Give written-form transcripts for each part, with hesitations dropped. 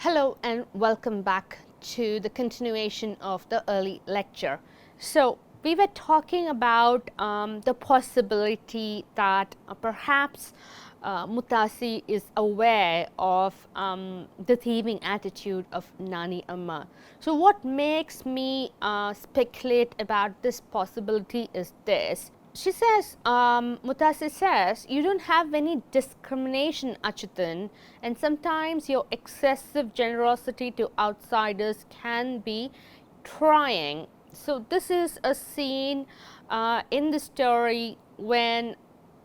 Hello and welcome back to the continuation of the early lecture. So, we were talking about the possibility that perhaps Mutasi is aware of the thieving attitude of Nani Amma. So, what makes me speculate about this possibility is this. She says, Mutasi says, you don't have any discrimination, Achyutan, and sometimes your excessive generosity to outsiders can be trying. So, this is a scene in the story when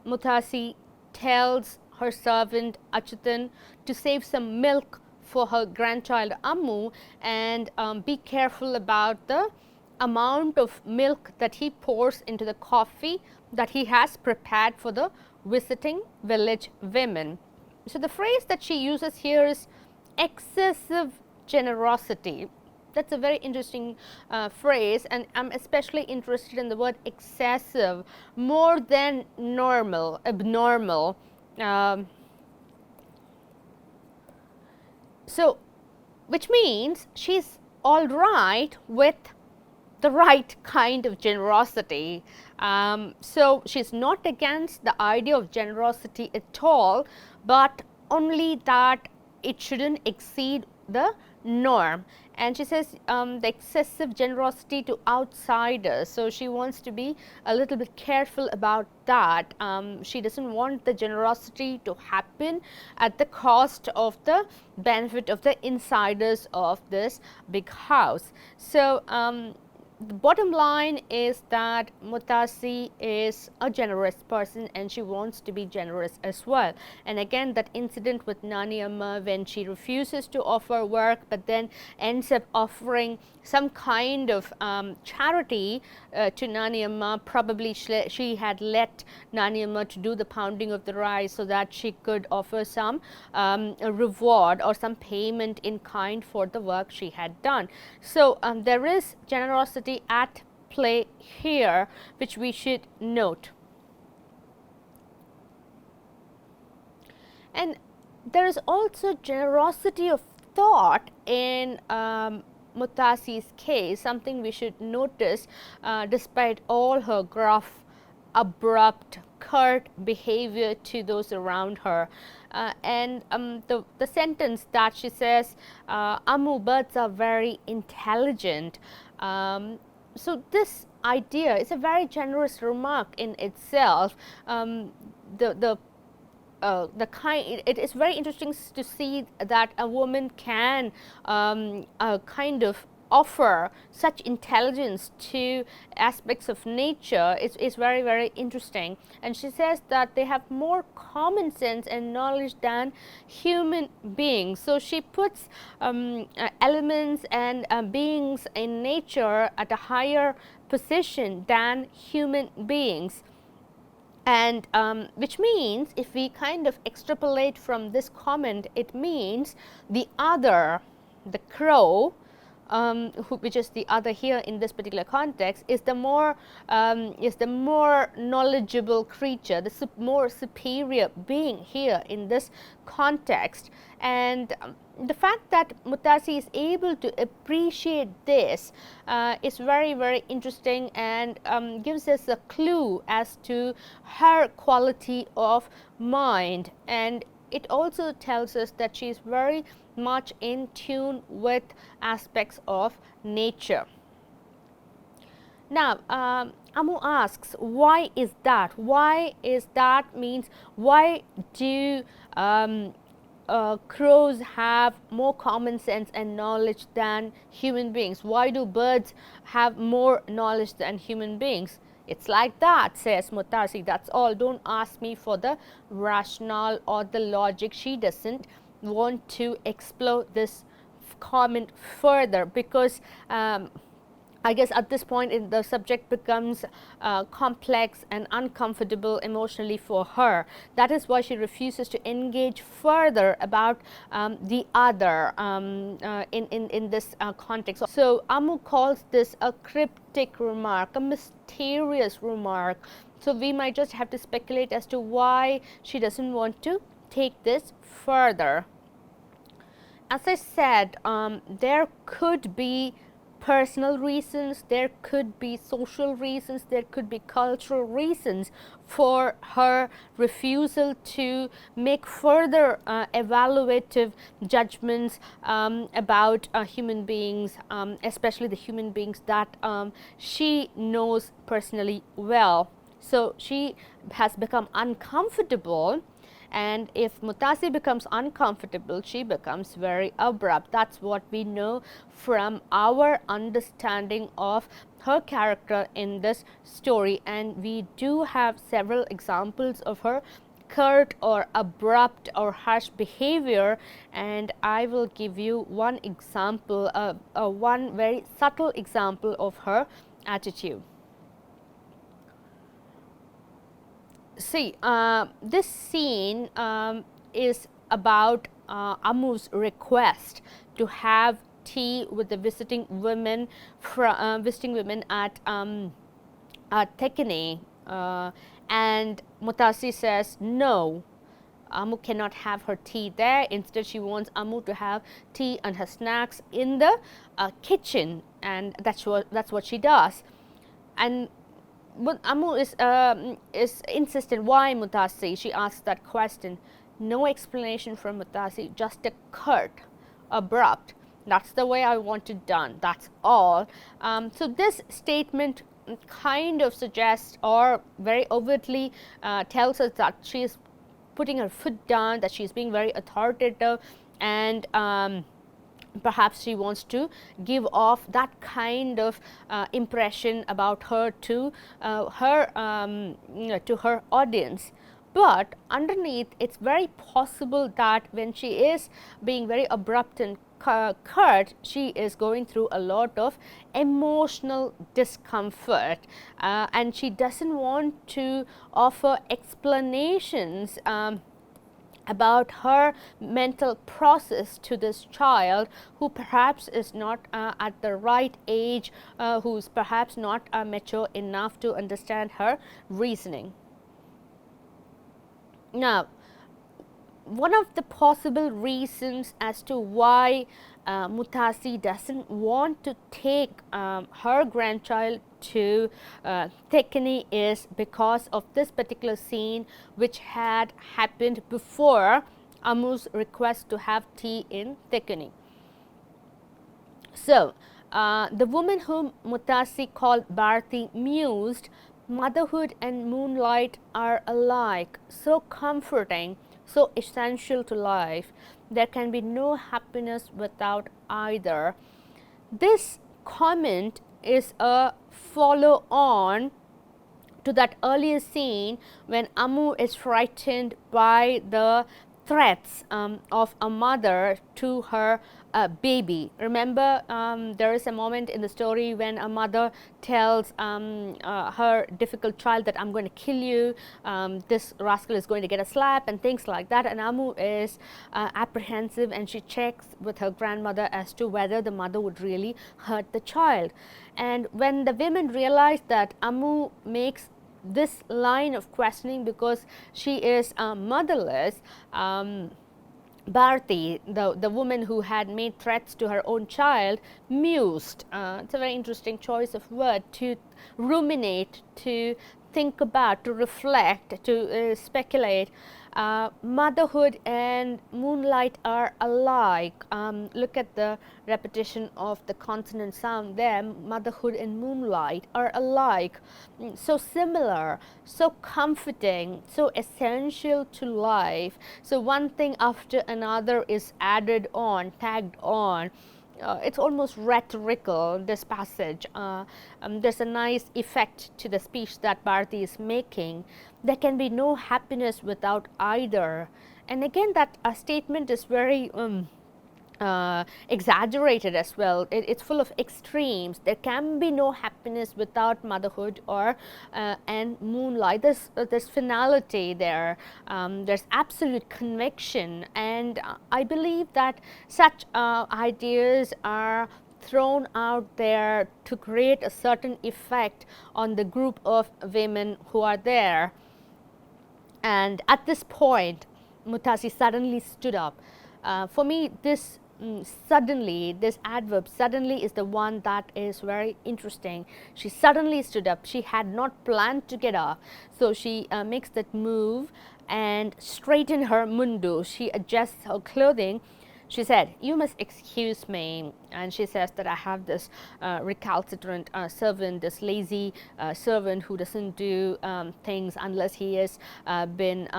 Mutasi tells her servant Achyutan to save some milk for her grandchild Ammu and be careful about the amount of milk that he pours into the coffee that he has prepared for the visiting village women. So, the phrase that she uses here is excessive generosity. That's a very interesting phrase, and I'm especially interested in the word excessive, more than normal, abnormal. So, which means she's all right with the right kind of generosity. So, she's not against the idea of generosity at all, but only that it shouldn't exceed the norm. And she says the excessive generosity to outsiders. So, she wants to be a little bit careful about that. She doesn't want the generosity to happen at the cost of the benefit of the insiders of this big house. So, the bottom line is that Mutasi is a generous person and she wants to be generous as well. And again, that incident with Nani Amma when she refuses to offer work but then ends up offering some kind of charity to Nani Amma. Probably she had let Nani Amma to do the pounding of the rice so that she could offer some a reward or some payment in kind for the work she had done. So, there is generosity at play here, which we should note. And there is also generosity of thought in Mutasi's case, something we should notice despite all her gruff, abrupt, curt behavior to those around her. And the sentence that she says, Ammu, birds are very intelligent. So, this idea is a very generous remark in itself. The kind, it is very interesting to see that a woman can kind of offer such intelligence to aspects of nature. It's very, very interesting. And she says that they have more common sense and knowledge than human beings. So, she puts elements and beings in nature at a higher position than human beings. And which means if we kind of extrapolate from this comment, it means the other, the crow, which is the other here in this particular context, is the more knowledgeable creature, the more superior being here in this context. And the fact that Mutasi is able to appreciate this is very, very interesting and gives us a clue as to her quality of mind. And it also tells us that she is very much in tune with aspects of nature. Now, Ammu asks, why is that? Why is that means why do crows have more common sense and knowledge than human beings? Why do birds have more knowledge than human beings? It's like that, says Mutasi. That's all. Don't ask me for the rationale or the logic. She doesn't want to explore this comment further because I guess at this point the subject becomes complex and uncomfortable emotionally for her. That is why she refuses to engage further about the other in this context. So, Ammu calls this a cryptic remark, a mysterious remark. So, we might just have to speculate as to why she doesn't want to take this further. as I said, there could be personal reasons, there could be social reasons, there could be cultural reasons for her refusal to make further evaluative judgments about human beings, especially the human beings that she knows personally well. So she has become uncomfortable, and if Mutasi becomes uncomfortable, she becomes very abrupt. That's what we know from our understanding of her character in this story, and we do have several examples of her curt or abrupt or harsh behavior, and I will give you one example, one very subtle example of her attitude. See, this scene is about Amu's request to have tea with the visiting women at Tekene, and Mutasi says no. Amu cannot have her tea there. Instead, she wants Amu to have tea and her snacks in the kitchen, and that's what she does. And but Amu is insistent. Why, Mutasi? She asks that question. No explanation from Mutasi, just a curt, abrupt. That's the way I want it done. That's all. So this statement kind of suggests, or very overtly tells us that she is putting her foot down, that she is being very authoritative, and perhaps she wants to give off that kind of impression about her to her audience. But underneath, it's very possible that when she is being very abrupt and curt, she is going through a lot of emotional discomfort, and she doesn't want to offer explanations about her mental process to this child, who perhaps is not at the right age, who is perhaps not mature enough to understand her reasoning. Now, one of the possible reasons as to why Mutasi doesn't want to take her grandchild to Tekene is because of this particular scene, which had happened before Amu's request to have tea in Tekene. So, the woman whom Mutasi called Bharti mused, motherhood and moonlight are alike, so comforting, so essential to life. There can be no happiness without either. This comment is a follow on to that earlier scene when Amu is frightened by the threats of a mother to her baby. Remember, there is a moment in the story when a mother tells her difficult child that I'm going to kill you, this rascal is going to get a slap and things like that, and Amu is apprehensive, and she checks with her grandmother as to whether the mother would really hurt the child. And when the women realize that Amu makes this line of questioning because she is motherless, Bharti, the woman who had made threats to her own child, mused. It's a very interesting choice of word, to ruminate, to think about, to reflect, to speculate. Motherhood and moonlight are alike. Look at the repetition of the consonant sound there. Motherhood and moonlight are alike. So similar, so comforting, so essential to life. So one thing after another is added on, tagged on. It's almost rhetorical, this passage. There's a nice effect to the speech that Bharti is making. There can be no happiness without either. And again, that statement is very exaggerated as well. It's full of extremes. There can be no happiness without motherhood or and moonlight. There's finality there. There's absolute conviction, and I believe that such ideas are thrown out there to create a certain effect on the group of women who are there. And at this point, Mutasi suddenly stood up. For me, this suddenly, this adverb suddenly is the one that is very interesting. She suddenly stood up. She had not planned to get up. So she makes that move and straighten her mundu. She adjusts her clothing. She said, "You must excuse me." And she says that I have this recalcitrant servant, this lazy servant who doesn't do things unless he has been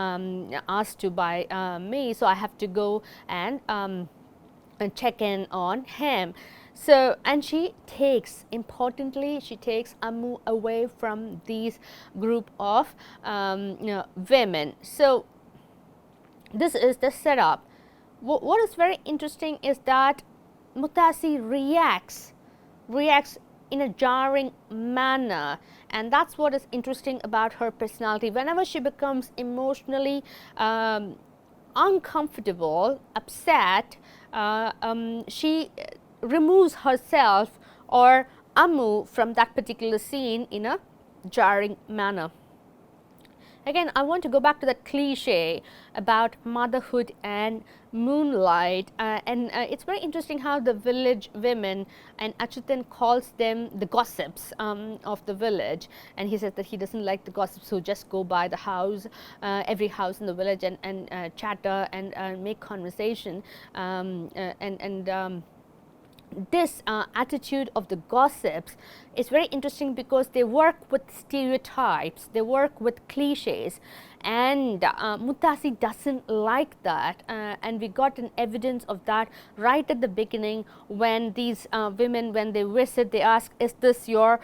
asked to by me. So I have to go and check in on him. So, and she takes, importantly, she takes Amu away from these group of women. So, this is the setup. What is very interesting is that Mutasi reacts in a jarring manner, and that's what is interesting about her personality. Whenever she becomes emotionally uncomfortable, upset, she removes herself or Amu from that particular scene in a jarring manner. Again, I want to go back to that cliche about motherhood and moonlight, and it's very interesting how the village women, and Achutan calls them the gossips of the village, and he says that he doesn't like the gossips who just go by the house, every house in the village, and chatter and make conversation, this attitude of the gossips is very interesting because they work with stereotypes, they work with cliches, and Mutasi doesn't like that, and we got an evidence of that right at the beginning when these women, when they visit, they ask, "Is this your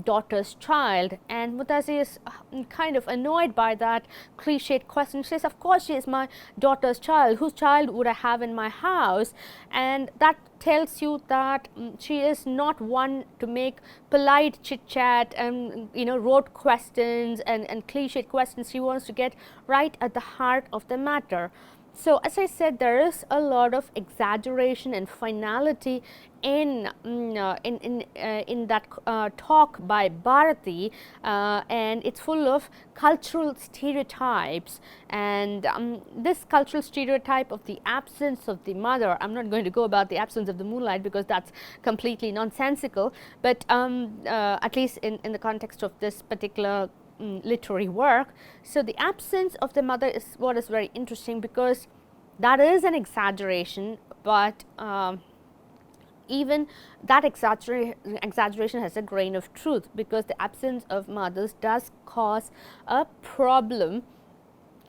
daughter's child?" And Mutasi is kind of annoyed by that cliched question. She says, "Of course she is my daughter's child. Whose child would I have in my house?" And that tells you that she is not one to make polite chit chat and rote questions and cliched questions. She wants to get right at the heart of the matter. So, as I said, there is a lot of exaggeration and finality in that talk by Bharati, and it's full of cultural stereotypes. And this cultural stereotype of the absence of the mother, I'm not going to go about the absence of the moonlight because that's completely nonsensical, but at least in the context of this particular literary work. So, the absence of the mother is what is very interesting because that is an exaggeration, but even that exaggeration has a grain of truth, because the absence of mothers does cause a problem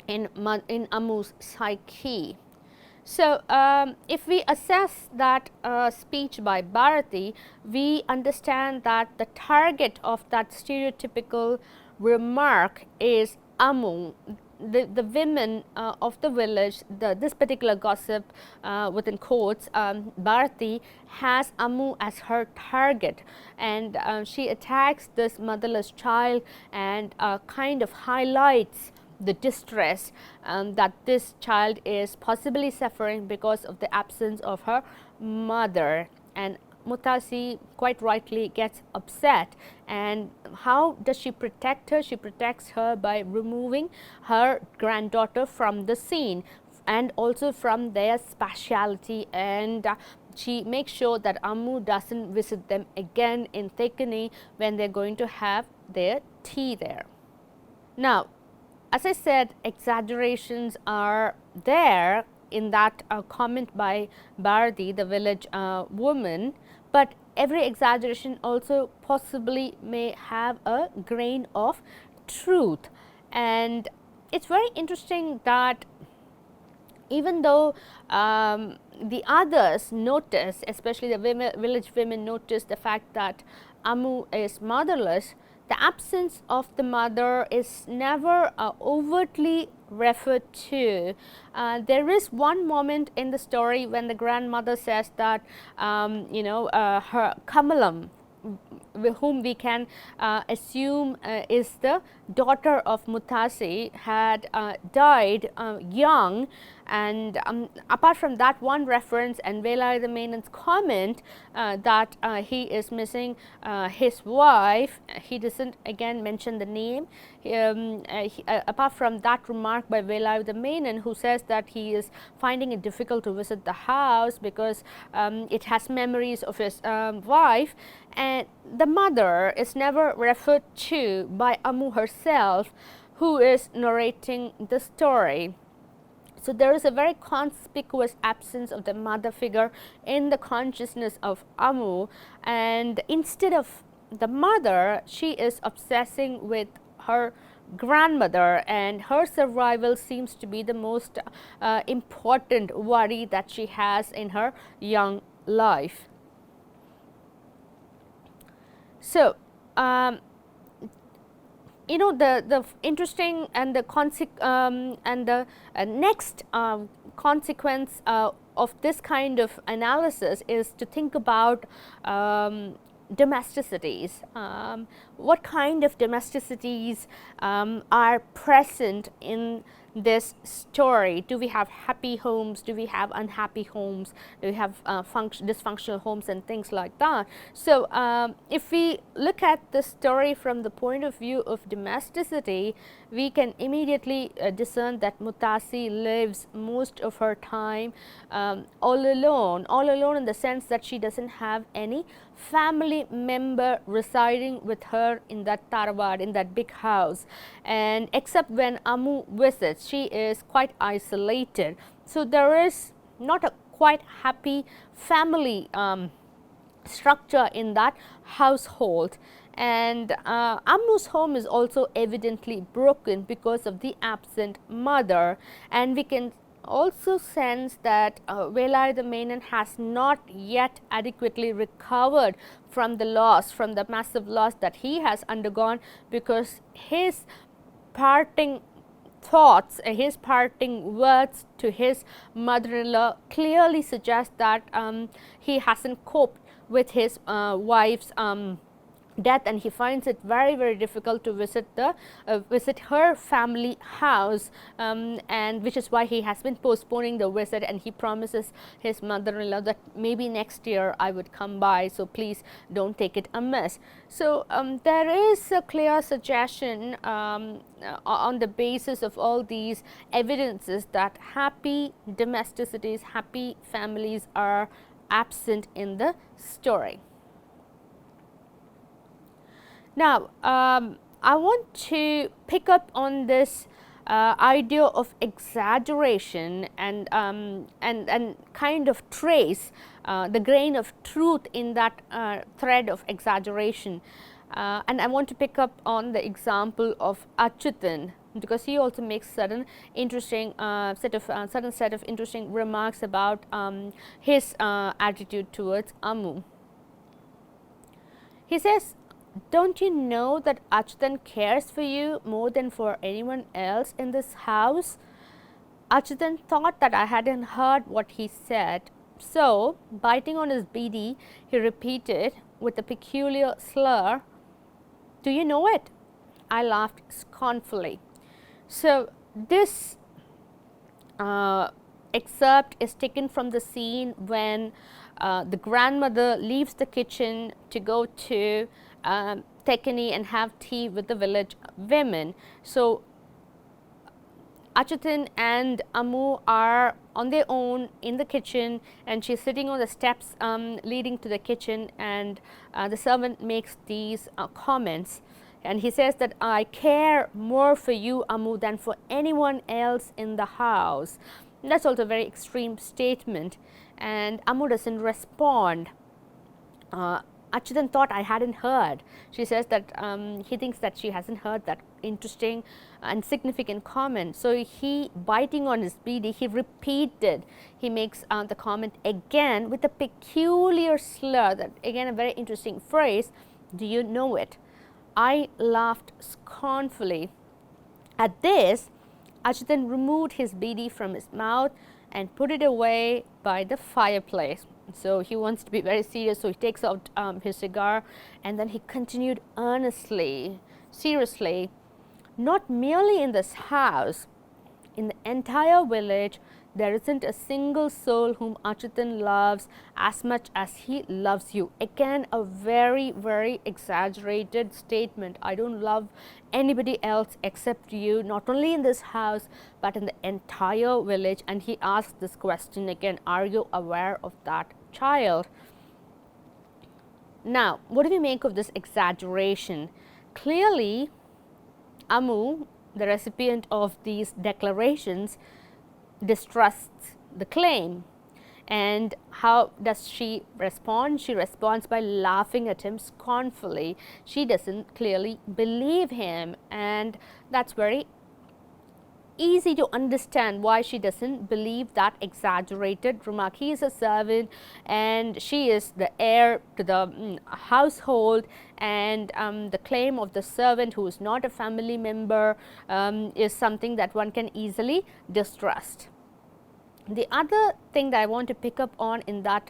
in Amu's psyche. So, if we assess that speech by Bharati, we understand that the target of that stereotypical remark is Amu. The women of the village, this particular gossip within quotes, Bharati has Amu as her target, and she attacks this motherless child and kind of highlights the distress that this child is possibly suffering because of the absence of her mother. And Mutasi quite rightly gets upset. And how does she protect her? She protects her by removing her granddaughter from the scene and also from their spatiality, and she makes sure that Amu doesn't visit them again in Thekani when they're going to have their tea there. Now, as I said, exaggerations are there in that comment by Bharati, the village woman, but every exaggeration also possibly may have a grain of truth. And it's very interesting that even though the others notice, especially the village women notice the fact that Amu is motherless, the absence of the mother is never overtly referred to. There is one moment in the story when the grandmother says that her Kamala, whom we can assume is the daughter of Mutasi had died young, and apart from that one reference and Velayudha Menon's comment that he is missing his wife, he doesn't again mention the name. Apart from that remark by Velayudha Menon, who says that he is finding it difficult to visit the house because it has memories of his wife, and the mother is never referred to by Amu herself, who is narrating the story. So there is a very conspicuous absence of the mother figure in the consciousness of Amu, and instead of the mother, she is obsessing with her grandmother, and her survival seems to be the most important worry that she has in her young life. So, you know, the interesting and the next consequence of this kind of analysis is to think about domesticities. What kind of domesticities are present in this story? Do we have happy homes? Do we have unhappy homes? Do we have dysfunctional homes and things like that? So, if we look at the story from the point of view of domesticity, we can immediately discern that Mutasi lives most of her time all alone in the sense that she doesn't have any family member residing with her in that Tarawad, in that big house, and except when Amu visits, she is quite isolated. So there is not a quite happy family structure in that household, and Amu's home is also evidently broken because of the absent mother, and we can also sense that Velayudha Menon has not yet adequately recovered from the loss, from the massive loss that he has undergone, because his parting thoughts, his parting words to his mother-in-law clearly suggest that he hasn't coped with his wife's death, and he finds it very difficult to visit her family house, and which is why he has been postponing the visit, and he promises his mother-in-law that maybe next year I would come by, so please don't take it amiss. So there is a clear suggestion on the basis of all these evidences that happy domesticities, happy families are absent in the story. Now, I want to pick up on this idea of exaggeration and kind of trace the grain of truth in that thread of exaggeration. And I want to pick up on the example of Achyutan, because he also makes certain interesting set of interesting remarks about his attitude towards Amu. He says, "Don't you know that Achyutan cares for you more than for anyone else in this house?" Achyutan thought that I hadn't heard what he said. So, biting on his beedi, he repeated with a peculiar slur, "Do you know it?" I laughed scornfully. So, this excerpt is taken from the scene when the grandmother leaves the kitchen to go to Tekeni and have tea with the village women. So, Achyutan and Amu are on their own in the kitchen, and she is sitting on the steps leading to the kitchen, and the servant makes these comments, and he says that I care more for you, Amu, than for anyone else in the house. And that's also a very extreme statement, and Amu doesn't respond. Achyutan thought I hadn't heard. She says that he thinks that she hasn't heard that interesting and significant comment. So, he, biting on his beedi, he repeated, he makes the comment again with a peculiar slur, that again a very interesting phrase, "Do you know it?" I laughed scornfully. At this, Achyutan removed his beedi from his mouth and put it away by the fireplace. So, he wants to be very serious, so he takes out his cigar, and then he continued earnestly, seriously, Not merely in this house, in the entire village, there isn't a single soul whom Achutan loves as much as he loves you. Again, a very, very exaggerated statement. I don't love anybody else except you, not only in this house, but in the entire village. And he asks this question again, are you aware of that, child? Now, what do we make of this exaggeration? Clearly, Amu, the recipient of these declarations, distrusts the claim. And how does she respond? She responds by laughing at him scornfully. She doesn't clearly believe him, and that's very easy to understand why she doesn't believe that exaggerated remark. He is a servant and she is the heir to the household, and the claim of the servant who is not a family member is something that one can easily distrust. The other thing that I want to pick up on in that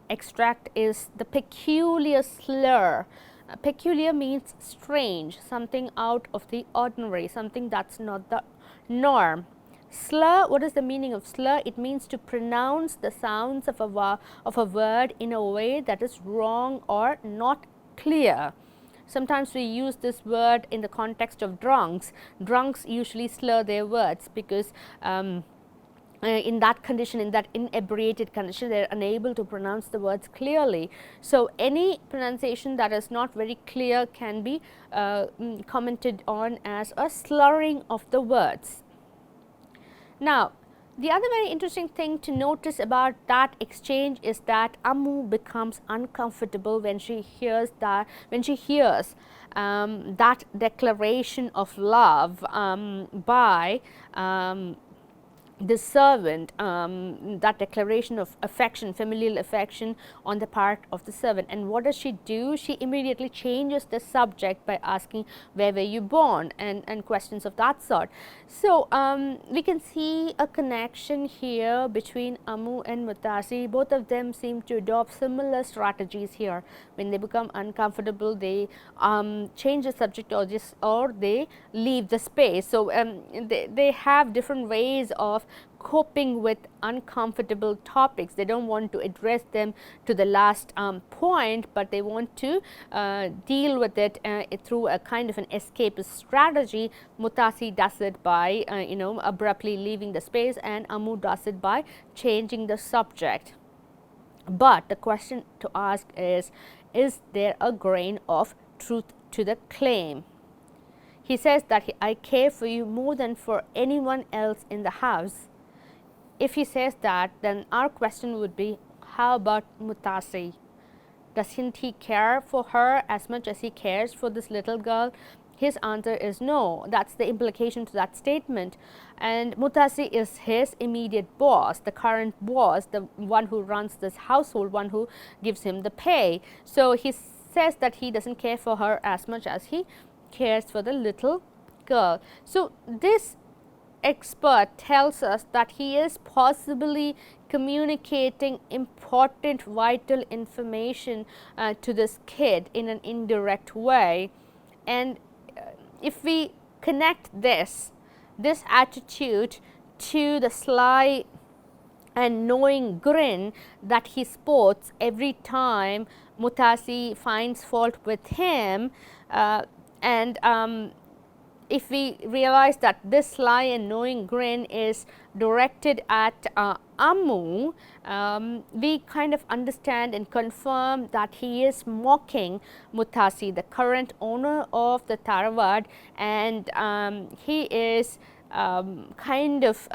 extract is the peculiar slur. Peculiar means strange, something out of the ordinary, something that's not the norm. Slur, what is the meaning of slur? It means to pronounce the sounds of a word in a way that is wrong or not clear. Sometimes we use this word in the context of drunks. Drunks usually slur their words because in that condition, in that inebriated condition, they are unable to pronounce the words clearly. So, any pronunciation that is not very clear can be commented on as a slurring of the words. Now, the other very interesting thing to notice about that exchange is that Amu becomes uncomfortable when she hears that that declaration of love by the servant, that declaration of affection, familial affection on the part of the servant. And what does she do? She immediately changes the subject by asking, where were you born, and questions of that sort. So, we can see a connection here between Amu and Muttasi. Both of them seem to adopt similar strategies here. When they become uncomfortable, they change the subject, or they leave the space. So, they have different ways of coping with uncomfortable topics. They don't want to address them to the last point, but they want to deal with it through a kind of an escapist strategy. Muttasi does it by abruptly leaving the space, and Amu does it by changing the subject. But the question to ask is there a grain of truth to the claim? He says that I care for you more than for anyone else in the house. If he says that, then our question would be, how about Muttasi? Doesn't he care for her as much as he cares for this little girl? His answer is no. That's the implication to that statement. And Muttasi is his immediate boss, the current boss, the one who runs this household, one who gives him the pay. So he says that he doesn't care for her as much as he cares for the little girl. So this expert tells us that he is possibly communicating important vital information to this kid in an indirect way. And if we connect this attitude to the sly and knowing grin that he sports every time Muttasi finds fault with him, and if we realize that this sly and knowing grin is directed at Amu, we kind of understand and confirm that he is mocking Muttasi, the current owner of the Tharavad, and he is kind of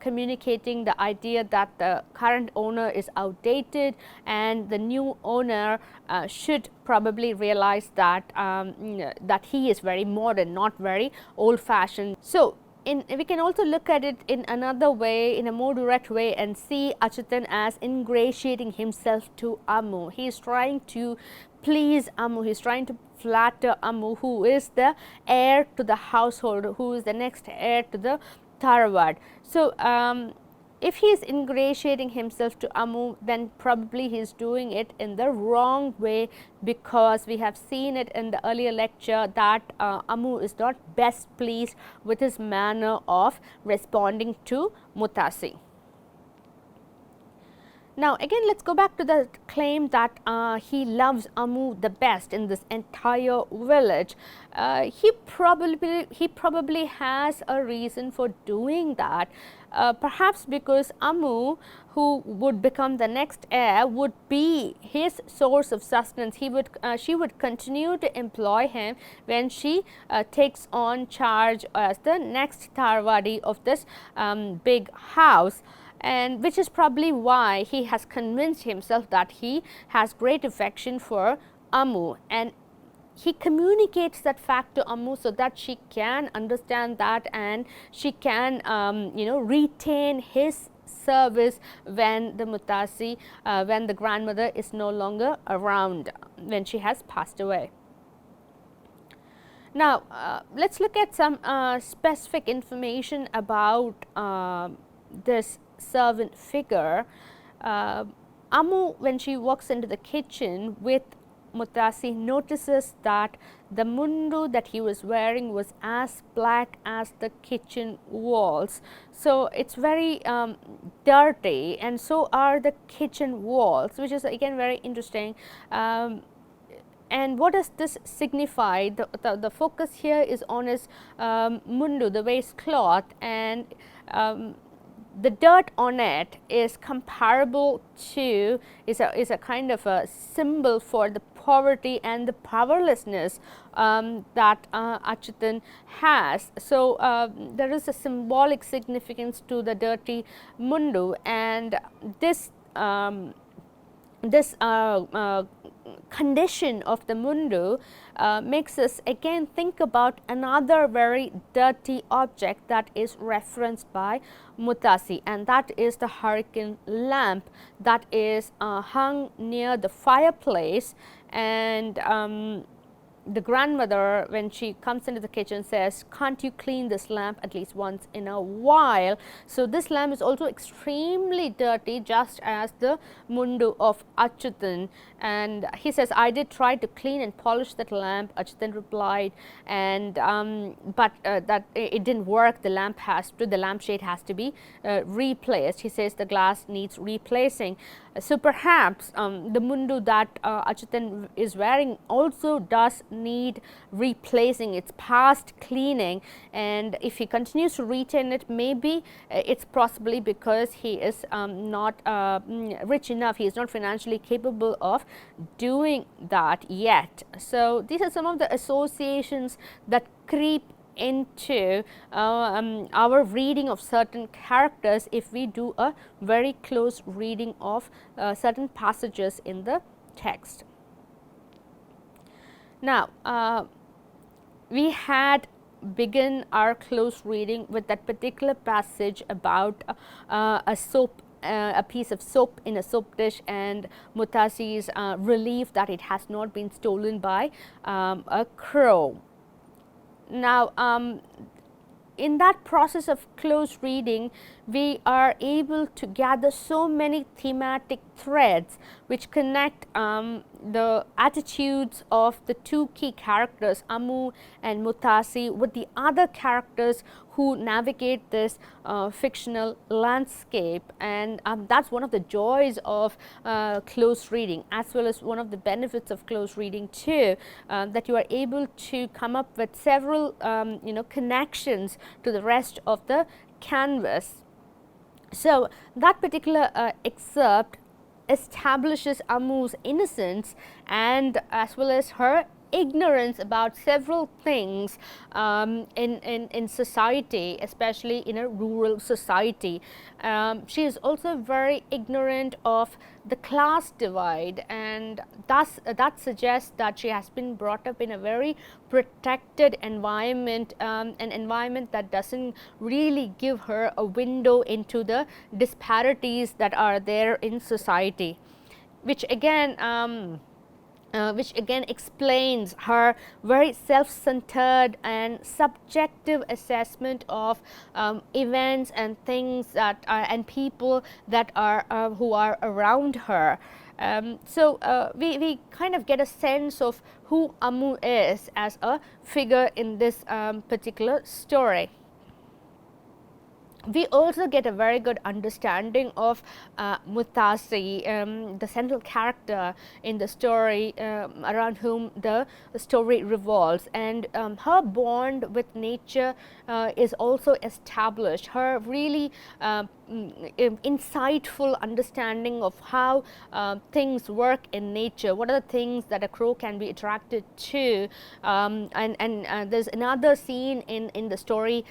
communicating the idea that the current owner is outdated, and the new owner should probably realize that that he is very modern, not very old-fashioned. So, we can also look at it in another way, in a more direct way, and see Achutan as ingratiating himself to Amu. He is trying to please Amu, he is trying to flatter Amu, who is the heir to the household, who is the next heir to the Tharavad. So, if he is ingratiating himself to Amu, then probably he is doing it in the wrong way, because we have seen it in the earlier lecture that Amu is not best pleased with his manner of responding to Mutasi. Now again, let's go back to the claim that he loves Amu the best in this entire village. He probably has a reason for doing that. Perhaps because Amu, who would become the next heir, would be his source of sustenance. She would continue to employ him when she takes on charge as the next Tarwadi of this big house. And which is probably why he has convinced himself that he has great affection for Amu, and he communicates that fact to Amu so that she can understand that, and she can retain his service when the Mutasi, when the grandmother is no longer around, when she has passed away. Now let's look at some specific information about this servant figure. Amu, when she walks into the kitchen with Mutasi, notices that the mundu that he was wearing was as black as the kitchen walls. So it's very dirty, and so are the kitchen walls, which is again very interesting. And what does this signify? The focus here is on his mundu, the waistcloth, and the dirt on it is comparable to, is a kind of a symbol for the poverty and the powerlessness that Achyutan has. So there is a symbolic significance to the dirty mundu, and this condition of the mundu makes us again think about another very dirty object that is referenced by Mutasi, and that is the hurricane lamp that is hung near the fireplace. And the grandmother, when she comes into the kitchen, says, "Can't you clean this lamp at least once in a while?" So this lamp is also extremely dirty, just as the mundu of Achyutan. And he says, "I did try to clean and polish that lamp," Achyutan replied, and but that it didn't work. The lampshade has to be replaced. He says the glass needs replacing. So perhaps the mundu that Achyutan is wearing also does need replacing. It's past cleaning, and if he continues to retain it, maybe it's possibly because he is not rich enough. He is not financially capable of doing that yet. So these are some of the associations that creep into our reading of certain characters if we do a very close reading of certain passages in the text. Now we had begun our close reading with that particular passage about a piece of soap in a soap dish, and Mutasi's relief that it has not been stolen by a crow. Now in that process of close reading, we are able to gather so many thematic threads which connect the attitudes of the two key characters, Amu and Mutasi, with the other characters who navigate this fictional landscape. And that's one of the joys of close reading, as well as one of the benefits of close reading too, that you are able to come up with several connections to the rest of the canvas. So that particular excerpt establishes Amu's innocence, and as well as her ignorance about several things in society, especially in a rural society. She is also very ignorant of the class divide, and thus that suggests that she has been brought up in a very protected environment, an environment that doesn't really give her a window into the disparities that are there in society, which again which again explains her very self-centered and subjective assessment of events and things that are, and people that are who are around her. We kind of get a sense of who Amu is as a figure in this particular story. We also get a very good understanding of Mutasi, the central character in the story, around whom the story revolves, and her bond with nature is also established. Her really insightful understanding of how things work in nature, what are the things that a crow can be attracted to, and there's another scene in the story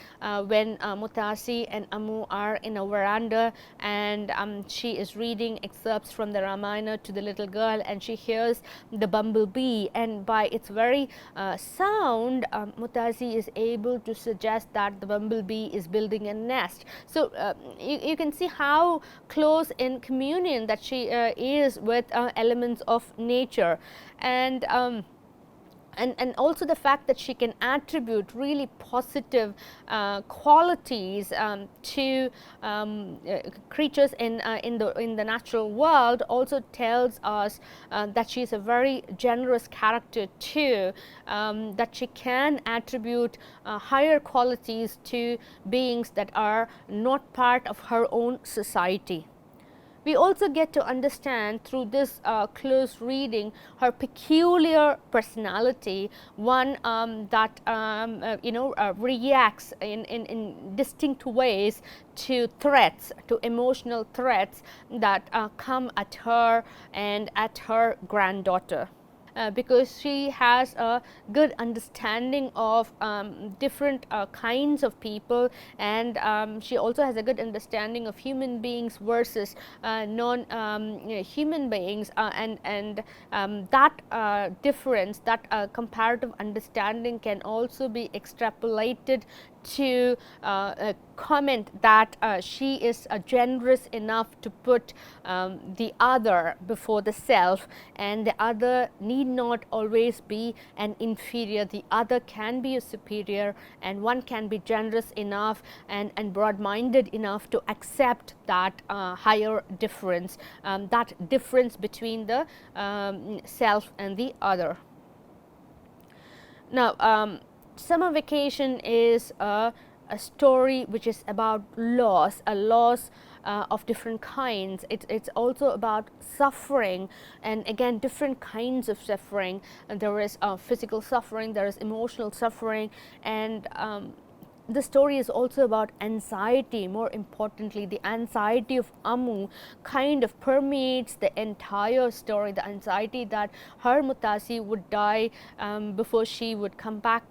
when Mutasi and Amu are in a veranda, and she is reading excerpts from the Ramayana to the little girl, and she hears the bumblebee, and by its very sound, Mutasi is able to suggest that the bumblebee is building a nest. So you can see how close in communion that she is with elements of nature, and also the fact that she can attribute really positive qualities to creatures in the natural world also tells us that she is a very generous character too, that she can attribute higher qualities to beings that are not part of her own society. We also get to understand through this close reading her peculiar personality, one that reacts in distinct ways to threats, to emotional threats that come at her and at her granddaughter. Because she has a good understanding of different kinds of people, and she also has a good understanding of human beings versus non-human beings, and that difference, that comparative understanding can also be extrapolated to comment that she is generous enough to put the other before the self, and the other need not always be an inferior. The other can be a superior, and one can be generous enough and broad-minded enough to accept that higher difference, that difference between the self and the other. Now, Summer Vacation is a story which is about loss, a loss of different kinds. It's also about suffering, and again different kinds of suffering. And there is physical suffering, there is emotional suffering, and the story is also about anxiety. More importantly, the anxiety of Amu kind of permeates the entire story, the anxiety that her Mutasi would die before she would come back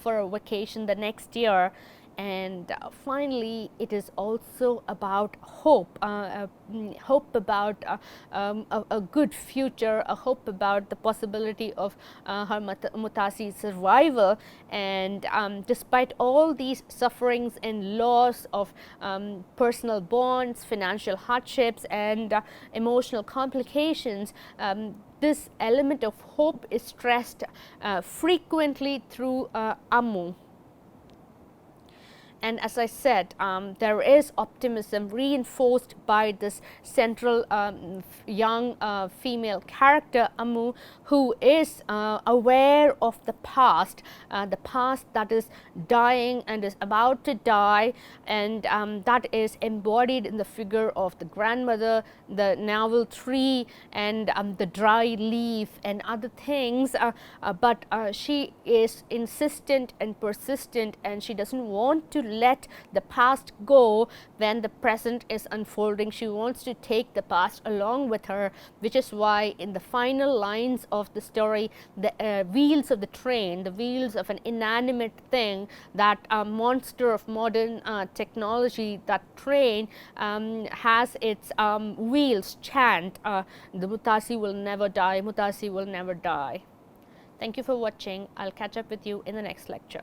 for a vacation the next year. And finally, it is also about hope, hope about a good future, a hope about the possibility of her Mutasi's survival. And despite all these sufferings and loss of personal bonds, financial hardships, and emotional complications, this element of hope is stressed frequently through Amu. And as I said, there is optimism reinforced by this central young female character, Amu, who is aware of the past that is dying and is about to die, and that is embodied in the figure of the grandmother, the navel tree, and the dry leaf and other things, but she is insistent and persistent, and she doesn't want to let the past go when the present is unfolding. She wants to take the past along with her, which is why in the final lines of the story, the wheels of the train, the wheels of an inanimate thing, that monster of modern technology, that train has its wheels chant, the Mutasi will never die, Mutasi will never die. Thank you for watching. I'll catch up with you in the next lecture.